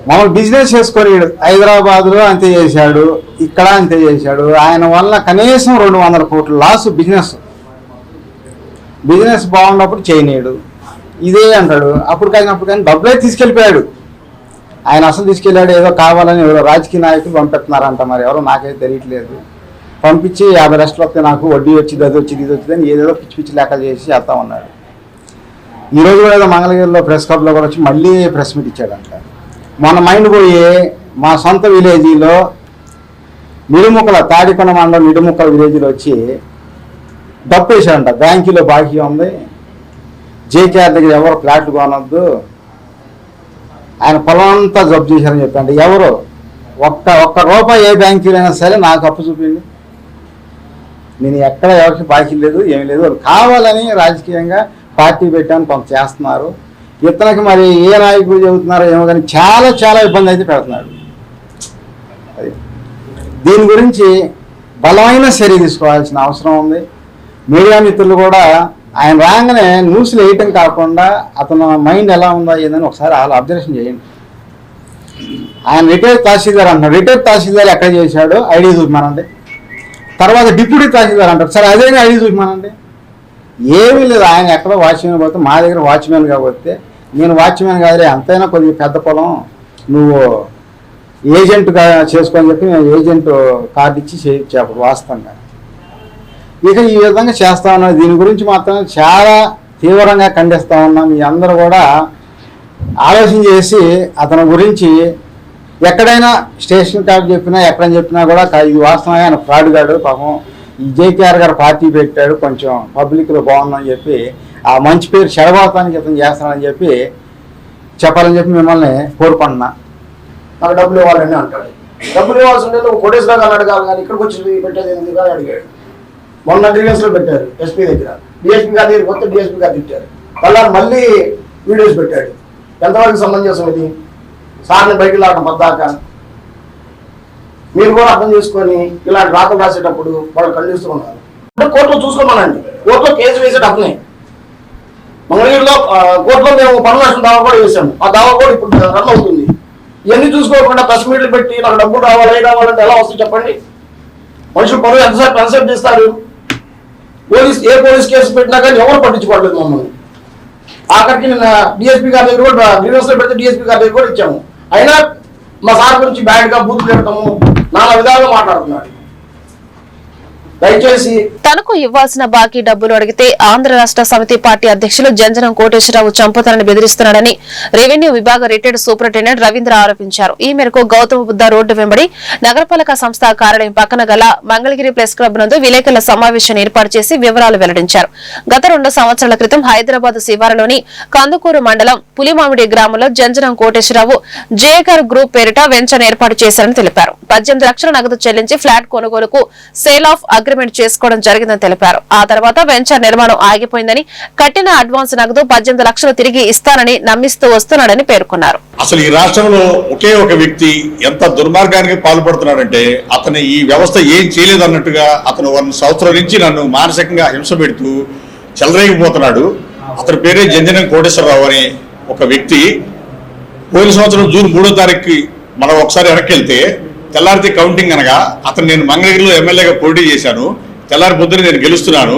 మామూలు బిజినెస్ చేసుకొని హైదరాబాద్లో అంతే చేశాడు, ఇక్కడ అంతే చేశాడు. ఆయన వల్ల కనీసం 200 కోట్ల లాస్ బిజినెస్ బాగున్నప్పుడు చేయనీయడు. ఇదే అంటాడు. అప్పుడు కానీ డబ్బులే తీసుకెళ్ళిపోయాడు. ఆయన అసలు తీసుకెళ్ళాడు ఏదో కావాలని ఎవరో రాజకీయ నాయకులు పంపిస్తున్నారంట, మరి ఎవరో నాకైతే తెలియట్లేదు. పంపించి 50 లక్షలు వస్తే నాకు వడ్డీ వచ్చింది, అది వచ్చింది, ఇది వచ్చింది అని ఏదేదో పిచ్చి పిచ్చి లెక్కలు చేసి చేస్తా ఉన్నాడు. ఈరోజు కూడా ఏదో మంగళగిరిలో ప్రెస్ క్లబ్లో కూడా వచ్చి మళ్ళీ ప్రెస్ మీట్ ఇచ్చాడంట. మొన్న మైండ్ పోయి మా సొంత విలేజీలో నిడుముక్కల తాడికొండ మండలం నిడుముక్కల విలేజ్లో వచ్చి డప్పు వేశాడంట. బ్యాంకులో బాకీ ఉంది, జేకేఆర్ దగ్గర ఎవరు ఫ్లాట్లు కొనొద్దు, ఆయన పొలం అంతా జప్తు చేశారని చెప్పండి. ఎవరు ఒక్క రూపాయి ఏ బ్యాంకులో అయినా సరే నాకు అప్పు చూపింది, నేను ఎక్కడ ఎవరికి బాకీ లేదు, ఏమి లేదు. వాళ్ళు కావాలని రాజకీయంగా పార్టీ పెట్టాను, కొంత చేస్తున్నారు. ఇతనికి మరి ఏ నాయకులు చెబుతున్నారో ఏమో కానీ చాలా చాలా ఇబ్బంది అయితే పెడుతున్నాడు. అది దీని గురించి బలమైన చర్య తీసుకోవాల్సిన అవసరం ఉంది. మీడియా మిత్రులు కూడా ఆయన రాగానే న్యూస్లు వేయటం కాకుండా అతను మైండ్ ఎలా ఉందా ఏదని ఒకసారి అలా అబ్జర్వేషన్ చేయండి. ఆయన రిటైర్డ్ తహసీల్దార్ అంటున్నాడు. రిటైర్డ్ తహసీల్దార్ ఎక్కడ చేశాడో ఐడి చూపిమానండి. తర్వాత డిప్యూటీ తహసీల్దార్ అంటారు, సరే అదే ఐడి చూపిమానండి. ఏమీ లేదు. ఆయన ఎక్కడో వాచ్మెన్ పోతే మా దగ్గర వాచ్మెన్ కాబట్టి నేను వాచ్మెన్ కాదులే, అంతైనా కొద్దిగా పెద్ద పొలం, నువ్వు ఏజెంట్గా చేసుకొని చెప్పి నేను ఏజెంట్ కార్డు ఇచ్చి చేయించా అప్పుడు వాస్తవంగా. ఇక ఈ విధంగా చేస్తా ఉన్నాను. దీని గురించి మాత్రం చాలా తీవ్రంగా ఖండిస్తూ ఉన్నాం. మీ అందరూ కూడా ఆలోచన చేసి అతని గురించి ఎక్కడైనా స్టేషన్ కార్డు చెప్పినా ఎక్కడైనా చెప్పినా కూడా ఇది వాస్తవంగా ఆయన ఫ్రాడ్ గాడు, పాపం ఈ జేకేఆర్ గారు పార్టీ పెట్టాడు, కొంచెం పబ్లిక్లో బాగుందని చెప్పి ఆ మంచి పేరు చెడగొడతానికి ఇతను చేస్తానని చెప్పి చెప్పాలని చెప్పి మిమ్మల్ని కోరుకుంటున్నా. నాకు డబ్బులు ఇవ్వాలని అంటాడు. డబ్బులు ఇవ్వాల్సి ఉంటే నువ్వు కోటేశ్వరరావు గారిని అడగాలి కానీ ఇక్కడికి వచ్చి పెట్టేది ఎందుకు అని అడిగాడు. మొన్న గ్రీవెన్స్లో పెట్టారు ఎస్పీ దగ్గర, డిఎస్పీ గారి దగ్గర కొత్త డిఎస్పీ గారు తిట్టారు. మళ్ళీ వీడియోస్ పెట్టాడు. ఎంతవరకు సమంజసం ఇది? సార్ని బయటకు లాగడం పద్దాక మీరు కూడా అర్థం చేసుకొని ఇలాంటి రాతలు రాసేటప్పుడు వాళ్ళు ఖండిస్తూ ఉన్నారు. అంటే కోర్టులో చూసుకోమనండి. కోర్టులో కేసు వేసేటప్పుడే మంగళగిరిలో కోర్టులో మేము పనులు దావా కూడా వేసాము. ఆ దావా కూడా ఇప్పుడు రన్ అవుతుంది. ఇవన్నీ చూసుకోకుండా ప్రెస్ మీట్లు పెట్టి నాకు డబ్బులు రావాలి ఏ రావాలంటే ఎలా వస్తుంది చెప్పండి? మనుషులు పనులు ఎంతసేపు కన్సల్ట్ చేస్తారు. ఏ పోలీస్ కేసు పెట్టినా కానీ ఎవరు పట్టించుకోవట్లేదు మమ్మల్ని. ఆఖరికి నిన్న డిఎస్పీ గారి దగ్గర కూడా గ్రీవెన్స్ లో పెడితే డిఎస్పీ గారి దగ్గర కూడా ఇచ్చాము. అయినా మా సార్ గురించి బ్యాడ్ గా బూత్ పెడతాము, నానా విధాలుగా మాట్లాడుతున్నాడు. దయచేసి తనకు ఇవ్వాల్సిన బాకీ డబ్బులు అడిగితే ఆంధ్ర రాష్ట్ర సమితి పార్టీ అధ్యక్షులు జంజనం కోటేశ్వరరావు చంపుతారని బెదిరిస్తున్నాడని రెవెన్యూ విభాగ రిటైర్డ్ సూపరింటెండెంట్ రవీంద్ర ఆరోపించారు. ఈ మేరకు గౌతమ బుద్ధ రోడ్డు వెంబడి నగరపాలక సంస్థ కార్యాలయం పక్కన గల మంగళగిరి ప్రెస్ క్లబ్ నందు విలేకరుల సమావేశాన్ని ఏర్పాటు చేసి వివరాలు వెల్లడించారు. గత 2 సంవత్సరాల క్రితం హైదరాబాద్ శివారులోని కందుకూరు మండలం పులిమామిడి గ్రామంలో జంజనం కోటేశ్వరరావు జేకర్ గ్రూప్ పేరిట వెంచర్ ఏర్పాటు చేశారని తెలిపారు. 18 లక్షల నగదు చెల్లించి ఫ్లాట్ కొనుగోలుకు సేల్ ఆఫ్ అగ్రిమెంట్ చేసుకోవడం జరిగిందని తెలిపారు. ఆ తర్వాత వెంచర్ నిర్మాణం ఆగిపోయిందని, కట్టిన అడ్వాన్స్ నగదు 18 లక్షలు తిరిగి ఇస్తానని నమ్మిస్తూ వస్తున్నాడని పేర్కొన్నారు. అసలు ఈ రాష్ట్రంలో ఒకే ఒక వ్యక్తి ఎంత దుర్మార్గానికి పాల్పడుతున్నాడంటే అతను ఈ వ్యవస్థ ఏం చేయలేదన్నట్టుగా అతను 1 సంవత్సరం నుంచి నన్ను మానసికంగా హింస పెడుతూ చెలరేగిపోతున్నాడు. అతని పేరే జంజనం కోటేశ్వరరావు అనే ఒక వ్యక్తి. పోయిన సంవత్సరం జూన్ 3వ తారీఖుకి మనం ఒకసారి వెనక్కి వెళ్తే తెల్లారితే కౌంటింగ్ అనగా అతను నేను మంగళగిరిలో ఎమ్మెల్యేగా పోటీ చేశాను. తెల్లారి పొద్దున నేను గెలుస్తున్నాను,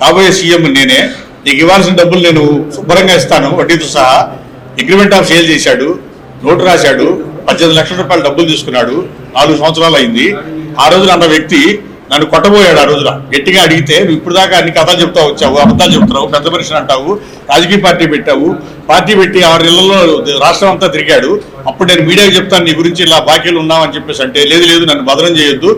కాబోయే సీఎం నేనే, నీకు ఇవ్వాల్సిన డబ్బులు నేను శుభ్రంగా ఇస్తాను వడ్డీతో సహా. అగ్రిమెంట్ ఆఫ్ సేల్ చేశాడు, నోటు రాశాడు, 18 లక్షల రూపాయలు డబ్బులు తీసుకున్నాడు. 4 సంవత్సరాలు అయింది. ఆ రోజున అన్న వ్యక్తి నన్ను కొట్టబోయాడు. ఆ రోజున గట్టిగా అడిగితే నువ్వు ఇప్పుడు దాకా అన్ని కథలు చెప్తా వచ్చావు, అబద్ధాలు చెప్తున్నావు, పెద్ద మనిషిని అంటావు, రాజకీయ పార్టీ పెట్టావు, పార్టీ పెట్టి 6 నెలల్లో రాష్ట్రం అంతా తిరిగాడు. అప్పుడు నేను మీడియాకి చెప్తాను నీ గురించి ఇలా బాకీలు ఉన్నామని చెప్పేసి అంటే లేదు నన్ను బదనం చేయొద్దు,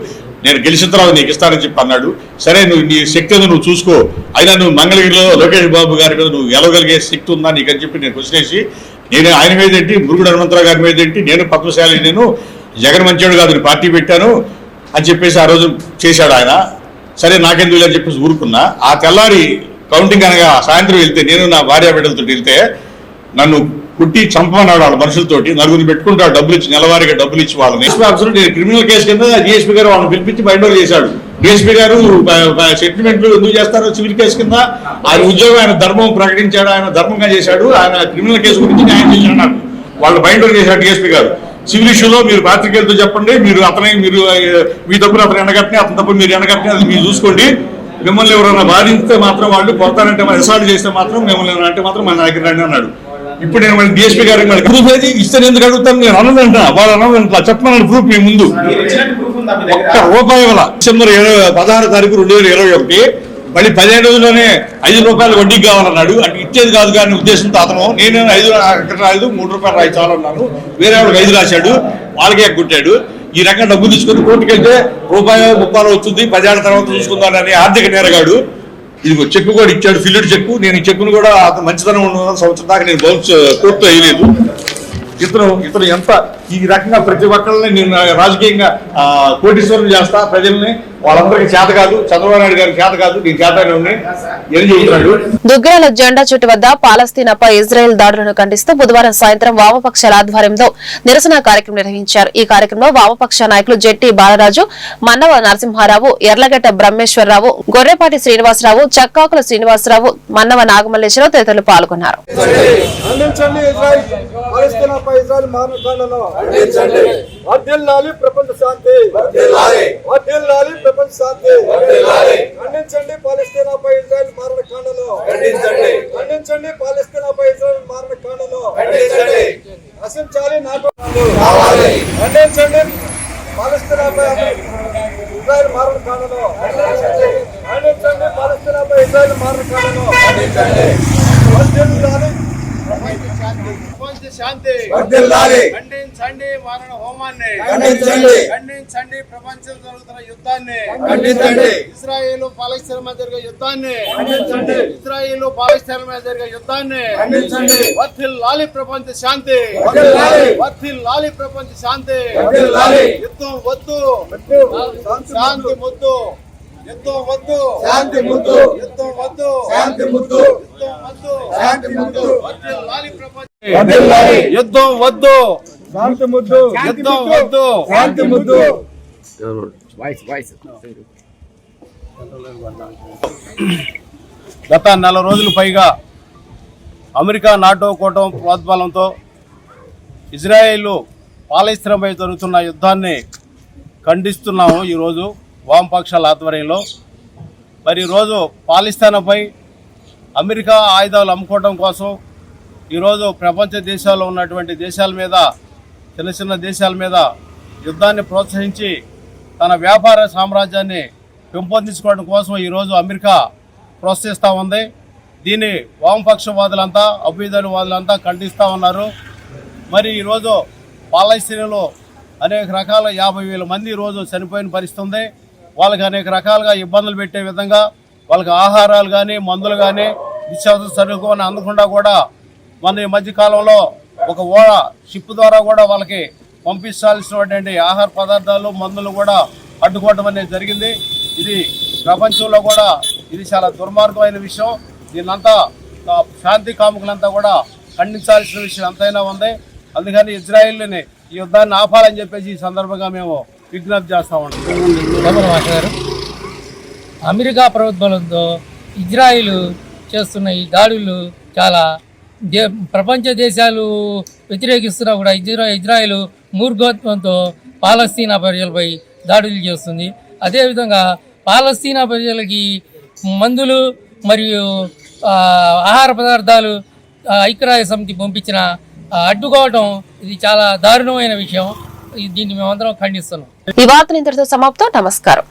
నేను గెలిచిన తర్వాత నీకు ఇస్తానని చెప్పి అన్నాడు. సరే నువ్వు నీ శక్తి ఏదో నువ్వు చూసుకో, అయినా నువ్వు మంగళగిరిలో లోకేష్ బాబు గారి మీద నువ్వు గెలవగలిగే శక్తి ఉందా నీకు అని చెప్పి నేను క్వశ్చన్ వేసి, నేను ఆయన మీద ఏంటి, మురుగుడు హనుమంతరావు గారి మీద ఏంటి, నేను పద్మశాలి, నేను జగన్ మంచోడు కాదు పార్టీ పెట్టాను అని చెప్పేసి ఆ రోజు చేశాడు ఆయన. సరే నాకెందుకు అని చెప్పేసి ఊరుకున్నా. ఆ తెల్లారి కౌంటింగ్ అనగా సాయంత్రం వెళ్తే నేను నా భార్య బిడ్డలతో వెళ్తే నన్ను కుట్టి చంపమన్నాడు వాళ్ళ మనుషులతోటి. 4 పెట్టుకుంటాడు, డబ్బులు ఇచ్చి నెలవారీగా డబ్బులు ఇచ్చి వాళ్ళని. నేను క్రిమినల్ కేసు కింద డిఎస్పీ గారు వాళ్ళని పిలిపించి బయట చేశాడు. డిఎస్పీ గారు సెటిల్మెంట్లు ఎందుకు చేస్తారు సివిల్ కేసు కింద? ఆయన ఉద్యోగం, ఆయన ధర్మం ప్రకటించాడు, ఆయన ధర్మంగా చేశాడు, ఆయన క్రిమినల్ కేసు గురించి న్యాయం చేశాడు నాకు. వాళ్ళు బయట చేశాడు డిఎస్పీ గారు. సివిల్ ఇష్యూలో మీరు పాత్రికేయులతో చెప్పండి, మీరు మీ తప్పులు అతను ఎండగట్టిన, అతని తప్పులు మీరు ఎండగట్టిన, అది మీరు చూసుకోండి. మిమ్మల్ని ఎవరైనా బాధిస్తే మాత్రం వాళ్ళు కొడతారంటే అసాల్ట్ చేస్తే మాత్రం మిమ్మల్ని అంటే మాత్రం మన దగ్గర రండి అన్నాడు. ఇప్పుడు నేను మళ్ళీ డిఎస్పీ గారికి మళ్ళీ ప్రూఫ్ ఏది ఇస్తే ఎందుకు అడుగుతాను, నేను అన్నదంట వాళ్ళు అన్నదంట చెప్పమన్నాడు ప్రూఫ్ మీ ముందు. ₹1 డిసెంబర్ 16వ తారీఖు 2021 మళ్ళీ 15 రోజుల్లోనే ₹5 వడ్డీకి కావాలన్నాడు. అంటే ఇచ్చేది కాదు కానీ ఉద్దేశంతో అతను నేను ₹5 ₹3 రాయి చాలన్నాను. వేరే వాళ్ళకి 5 రాశాడు, వాళ్ళకే ఎగ్గొట్టాడు. ఈ రకంగా డబ్బులు తీసుకొని కోర్టుకు వెళ్తే ₹30 వచ్చింది, 10 ఏళ్ల తర్వాత చూసుకుందానని ఆర్థిక నేరగాడు. ఇది చెక్కు కూడా ఇచ్చాడు, ఫిల్డ్ చెక్కు. నేను ఈ చెక్కును కూడా అతను మంచితనం ఉన్న సంవత్సరం దాకా నేను కోర్టులో వేయలేదు. ఇతను ఎంత ఈ రకంగా ప్రతి ఒక్కరిని నేను రాజకీయంగా కోటీశ్వరం చేస్తా, ప్రజల్ని వాళ్ళందరికీ చేత కాదు, చంద్రబాబు నాయుడు గారికి చేత కాదు, నేను చేతనే ఉన్నాయి ఏం చెబుతున్నాడు. దుగ్గరాల జెండా చుట్టు వద్ద పాలస్తీనాపై ఇజ్రాయెల్ దాడులను ఖండిస్తూ బుధవారం సాయంత్రం వామపక్షాల ఆధ్వర్యంలో నిరసన కార్యక్రమం నిర్వహించారు. ఈ కార్యక్రమంలో వామపక్ష నాయకులు జెట్టి బాలరాజు, మన్నవ నరసింహారావు, ఎర్లగడ్డ బ్రహ్మేశ్వరరావు, గొర్రెపాటి శ్రీనివాసరావు, చక్కాకుల శ్రీనివాసరావు, మన్నవ నాగమల్లేశ్వరరావు తదితరులు పాల్గొన్నారు. ప్రపంచ శాంతి, ప్రపంచ శాంతి, ఖండించండి పాలస్తీనాపై ఇజ్రాయెల్ మారణకాండను, ఖండించండి పాలస్తీనాపై ఇజ్రాయెల్ మారణకాండను, నశించాలి నాటో, ఖండించండి పాలస్తీనాపై ఇజ్రాయెల్ మారణకాండను, ఖండించండి పాలస్తీనాపై ఇజ్రాయెల్ మారణకాండను, ప్రపంచ శాంతి, ఖండించండి మారణ హోమాన్ని, ఖండించండి ప్రపంచంలో జరుగుతున్న యుద్ధాన్ని, ఇజ్రాయేల్ పాలస్తీనా మధ్య జరిగే యుద్ధాన్ని, ఇజ్రాయేల్ పాలస్తీనా మధ్య జరిగే యుద్ధాన్ని, వర్ధిల్లాలి ప్రపంచ శాంతి, వర్ధిల్లాలి ప్రపంచ శాంతి, యుద్ధం వద్దు శాంతి ముద్దు, యుద్ధం వద్దు శాంతి ముద్దు, యుద్ధం వద్దు శాంతి ముద్దు, యుద్ధం వద్దు శాంతి ముద్దు, వర్ధిల్లాలి ప్రపంచ యుద్ధం వద్దు శాంతి ముద్దు, యుద్ధం వద్దు శాంతి ముద్దు. గత 4 రోజులు పైగా అమెరికా నాటో కూటమి ప్రోద్బలంతో ఇజ్రాయేల్ పాలస్తీనాపై జరుగుతున్న యుద్ధాన్ని ఖండిస్తున్నాము. ఈరోజు వామపక్షాల ఆధ్వర్యంలో మరి ఈరోజు పాలస్తీనాపై అమెరికా ఆయుధాలు అమ్ముకోవడం కోసం ఈరోజు ప్రపంచ దేశాల్లో ఉన్నటువంటి దేశాల మీద, చిన్న చిన్న దేశాల మీద యుద్ధాన్ని ప్రోత్సహించి తన వ్యాపార సామ్రాజ్యాన్ని పెంపొందించుకోవడం కోసం ఈరోజు అమెరికా ప్రోత్సహిస్తూ ఉంది. దీన్ని వామపక్షవాదులంతా అభ్యుదయవాదులంతా ఖండిస్తూ ఉన్నారు. మరి ఈరోజు పాలస్తీనాలో అనేక రకాల 50,000 మంది ఈరోజు చనిపోయిన పరిస్థితి ఉంది. వాళ్ళకి అనేక రకాలుగా ఇబ్బందులు పెట్టే విధంగా వాళ్ళకి ఆహారాలు కానీ మందులు కానీ నిత్యావసర సరుకులు అందకుండా కూడా మన ఈ మధ్యకాలంలో ఒక షిప్ ద్వారా కూడా వాళ్ళకి పంపించాల్సినటువంటి ఆహార పదార్థాలు మందులు కూడా అడ్డుకోవడం అనేది జరిగింది. ఇది ప్రపంచంలో కూడా ఇది చాలా దుర్మార్గమైన విషయం. దీన్నంతా శాంతి కాముకులంతా కూడా ఖండించాల్సిన విషయం ఎంతైనా ఉంది. అందుకని ఇజ్రాయిల్ని ఈ యుద్ధాన్ని ఆపాలని చెప్పేసి ఈ సందర్భంగా మేము విజ్ఞప్తి చేస్తా ఉంటాం. అమెరికా ప్రభుత్వంతో ఇజ్రాయిల్ చేస్తున్న ఈ దాడులు చాలా ప్రపంచ దేశాలు వ్యతిరేకిస్తున్నా కూడా ఇజ్రాయిల్ మూర్ఖత్వంతో పాలస్తీనా ప్రజలపై దాడులు చేస్తుంది. అదేవిధంగా పాలస్తీనా ప్రజలకి మందులు మరియు ఆహార పదార్థాలు ఐక్యరాజ్య సమితి పంపించిన అడ్డుకోవడం ఇది చాలా దారుణమైన విషయం. దీన్ని మేమందరం ఖండిస్తున్నాం. ఈ వార్తలు ఇంతటితో సమాప్తం. నమస్కారం.